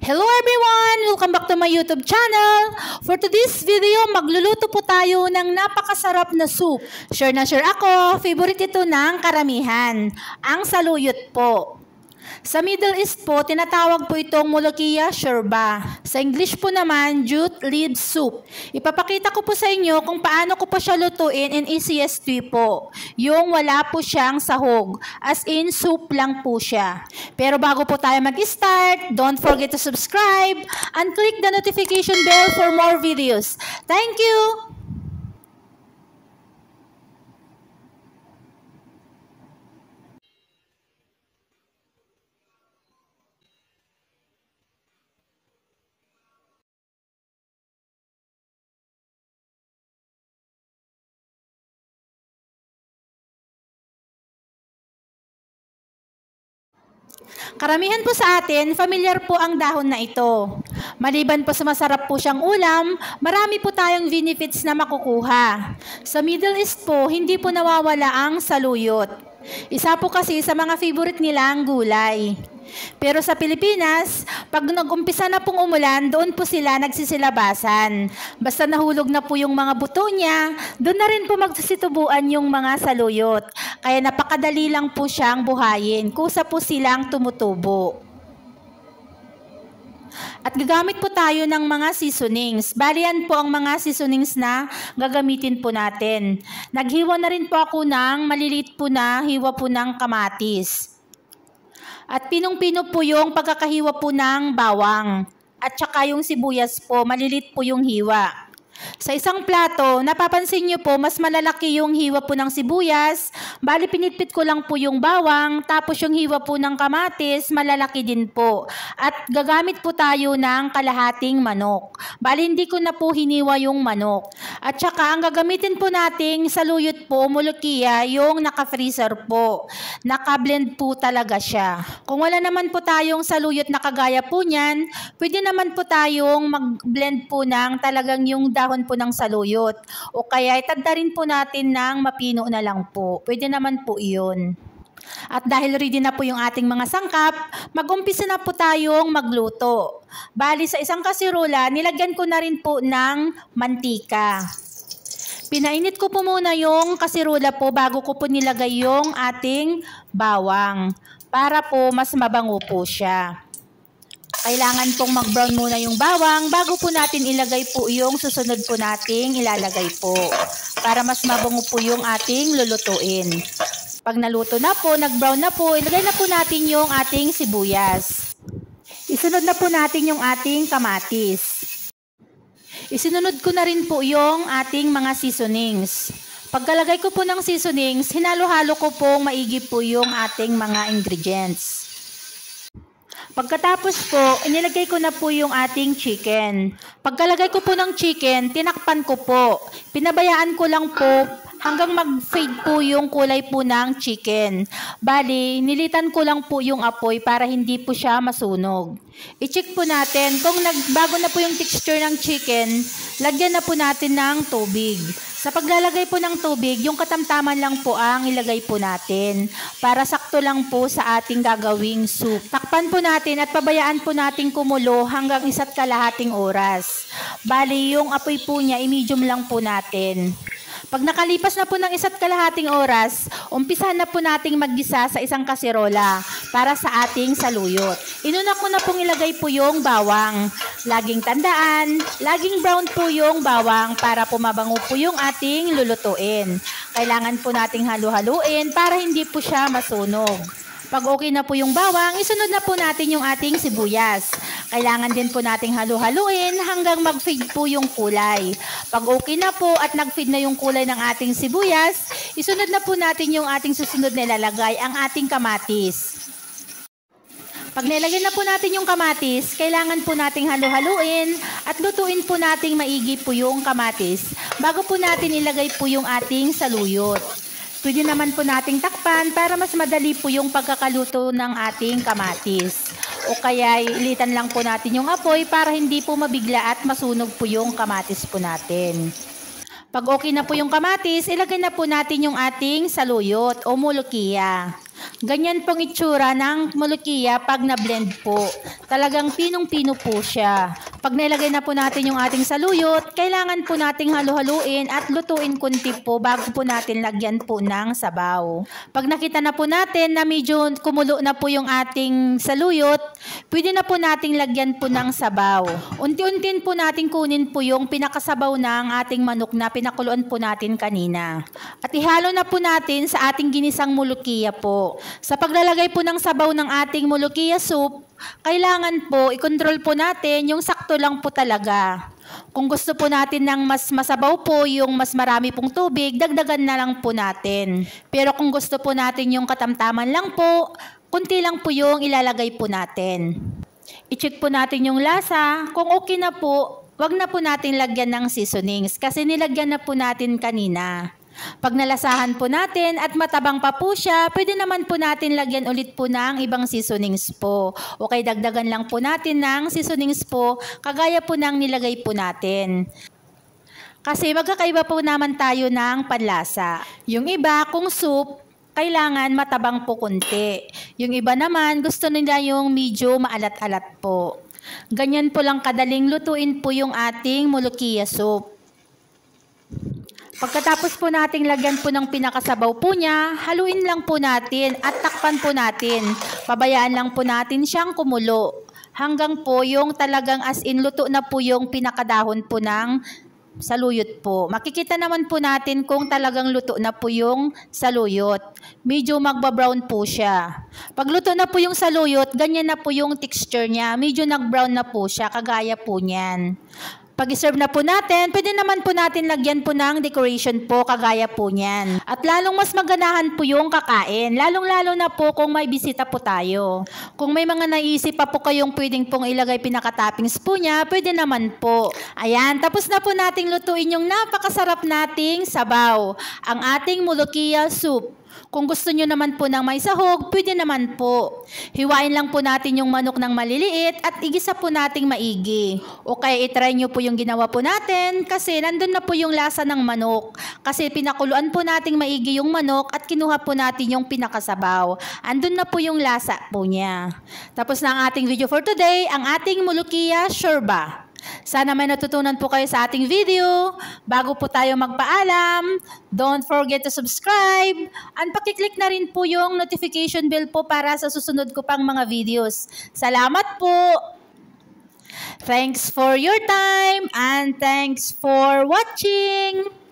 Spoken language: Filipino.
Hello everyone! Welcome back to my YouTube channel. For today's video, magluluto po tayo ng napakasarap na soup. Sure na sure ako, favorite ito ng karamihan. Ang saluyot po. Sa Middle East po, tinatawag po itong molokhia shorba. Sa English po naman, jute leaf soup. Ipapakita ko po sa inyo kung paano ko po siya lutuin in easiest way po. Yung wala po siyang sahog. As in, soup lang po siya. Pero bago po tayo mag-start, don't forget to subscribe and click the notification bell for more videos. Thank you! Karamihan po sa atin, familiar po ang dahon na ito. Maliban po sa masarap po siyang ulam, marami po tayong benefits na makukuha. Sa Middle East po, hindi po nawawala ang saluyot. Isa po kasi sa mga favorite nilang gulay. Pero sa Pilipinas, pag nag-umpisa na pong umulan, doon po sila nagsisilabasan. Basta nahulog na po yung mga buto niya, doon na rin po magsisitubuan yung mga saluyot. Kaya napakadali lang po siyang buhayin, kusa po silang tumutubo. At gagamit po tayo ng mga seasonings. Bali yan po ang mga seasonings na gagamitin po natin. Naghiwa na rin po ako ng maliliit po na hiwa po ng kamatis. At pinong-pino po yung pagkakahiwa po ng bawang. At saka yung sibuyas po, malilit po yung hiwa. Sa isang plato, napapansin nyo po, mas malalaki yung hiwa po ng sibuyas. Bali, pinitpit ko lang po yung bawang. Tapos yung hiwa po ng kamatis, malalaki din po. At gagamit po tayo ng kalahating manok. Bali, hindi ko na po hiniwa yung manok. At saka, ang gagamitin po nating saluyot po, molokhia, yung naka-freezer po. Naka-blend po talaga siya. Kung wala naman po tayong saluyot na kagaya po niyan, pwede naman po tayong mag-blend po ng talagang yung dahon po ng saluyot. O kaya itagda rin po natin ng mapino na lang po. Pwede naman po iyon. At dahil ready na po yung ating mga sangkap, mag-umpisa na po tayong magluto. Bali sa isang kasirola, nilagyan ko na rin po ng mantika. Pinainit ko po muna yung kasirola po bago ko po nilagay yung ating bawang. Para po mas mabango po siya. Kailangan pong mag-brown muna yung bawang bago po natin ilagay po yung susunod po nating ilalagay po. Para mas mabango po yung ating lulutuin. Pag naluto na po, nag-brown na po, ilagay na po natin yung ating sibuyas. Isunod na po natin yung ating kamatis. Isinunod ko na rin po yung ating mga seasonings. Pagkalagay ko po ng seasonings, hinalo-halo ko pong maigi po yung ating mga ingredients. Pagkatapos po, inilagay ko na po yung ating chicken. Pagkalagay ko po ng chicken, tinakpan ko po. Pinabayaan ko lang po hanggang mag-fade po yung kulay po ng chicken. Bali, nilitan ko lang po yung apoy para hindi po siya masunog. I-check po natin kung nagbago na po yung texture ng chicken, lagyan na po natin ng tubig. Sa paglalagay po ng tubig, yung katamtaman lang po ang ilagay po natin para sakto lang po sa ating gagawing soup. Takpan po natin at pabayaan po natin kumulo hanggang 1.5 oras. Bali, yung apoy po niya, i-medium lang po natin. Pag nakalipas na po ng 1.5 oras, umpisahan na po nating maggisa sa isang kaserola para sa ating saluyot. Inuna ko na pong ilagay po yung bawang. Laging tandaan, laging brown po yung bawang para pumabango po yung ating lulutuin. Kailangan po nating halu-haluin para hindi po siya masunog. Pag okay na po yung bawang, isunod na po natin yung ating sibuyas. Kailangan din po nating halu-haluin hanggang mag-fade po yung kulay. Pag okay na po at nag-fade na yung kulay ng ating sibuyas, isunod na po natin yung ating susunod na ilalagay, ang ating kamatis. Pag nilagyan na po natin yung kamatis, kailangan po nating halu-haluin at lutuin po nating maigi po yung kamatis bago po natin ilagay po yung ating saluyot. Pwede naman po nating takpan para mas madali po yung pagkakaluto ng ating kamatis. O kaya ilitan lang po natin yung apoy para hindi po mabigla at masunog po yung kamatis po natin. Pag okay na po yung kamatis, ilagay na po natin yung ating saluyot o molokhia. Ganyan pong itsura ng mulukiya pag na-blend po. Talagang pinong-pino po siya. Pag nailagay na po natin yung ating saluyot, kailangan po nating halu-haluin at lutuin kunti po bago po natin lagyan po ng sabaw. Pag nakita na po natin na medyo kumulo na po yung ating saluyot, pwede na po nating lagyan po ng sabaw. Unti-untiin po natin kunin po yung pinakasabaw ng ating manok na pinakuluan po natin kanina. At ihalo na po natin sa ating ginisang mulukiya po. Sa paglalagay po ng sabaw ng ating mulukiya soup, kailangan po i-control po natin yung sakto lang po talaga. Kung gusto po natin ng mas masabaw po, yung mas marami pong tubig, dagdagan na lang po natin. Pero kung gusto po natin yung katamtaman lang po, kunti lang po yung ilalagay po natin. I-check po natin yung lasa. Kung okay na po, wag na po natin lagyan ng seasonings kasi nilagyan na po natin kanina. Pag nalasahan po natin at matabang pa po siya, pwede naman po natin lagyan ulit po ng ibang seasonings po. O kaya dagdagan lang po natin ng seasonings po, kagaya po ng nilagay po natin. Kasi magkakaiba po naman tayo ng panlasa. Yung iba, kung soup, kailangan matabang po kunti. Yung iba naman, gusto nila yung medyo maalat-alat po. Ganyan po lang kadaling lutuin po yung ating mulukiya soup. Pagkatapos po nating lagyan po ng pinakasabaw po niya, haluin lang po natin at takpan po natin. Pabayaan lang po natin siyang kumulo. Hanggang po yung talagang as in luto na po yung pinakadahon po ng saluyot po. Makikita naman po natin kung talagang luto na po yung saluyot. Medyo magba-brown po siya. Pag luto na po yung saluyot, ganyan na po yung texture niya. Medyo nag-brown na po siya, kagaya po niyan. Pag i-serve na po natin, pwede naman po natin lagyan po ng decoration po, kagaya po niyan. At lalong mas maganahan po yung kakain, lalong-lalo na po kung may bisita po tayo. Kung may mga naisip pa po kayong pwedeng pong ilagay pinaka-toppings po niya, pwede naman po. Ayan, tapos na po nating lutuin yung napakasarap nating sabaw, ang ating mulukiya soup. Kung gusto nyo naman po ng may sahog, pwede naman po. Hiwain lang po natin yung manok ng maliliit at igisa po nating maigi. O kaya itry nyo po yung ginawa po natin kasi nandun na po yung lasa ng manok. Kasi pinakuluan po nating maigi yung manok at kinuha po natin yung pinakasabaw. Andun na po yung lasa po niya. Tapos na ang ating video for today, ang ating mulukiya shorba. Sana may natutunan po kayo sa ating video. Bago po tayo magpaalam, don't forget to subscribe and pakiclick na rin po yung notification bell po para sa susunod ko pang mga videos. Salamat po! Thanks for your time and thanks for watching!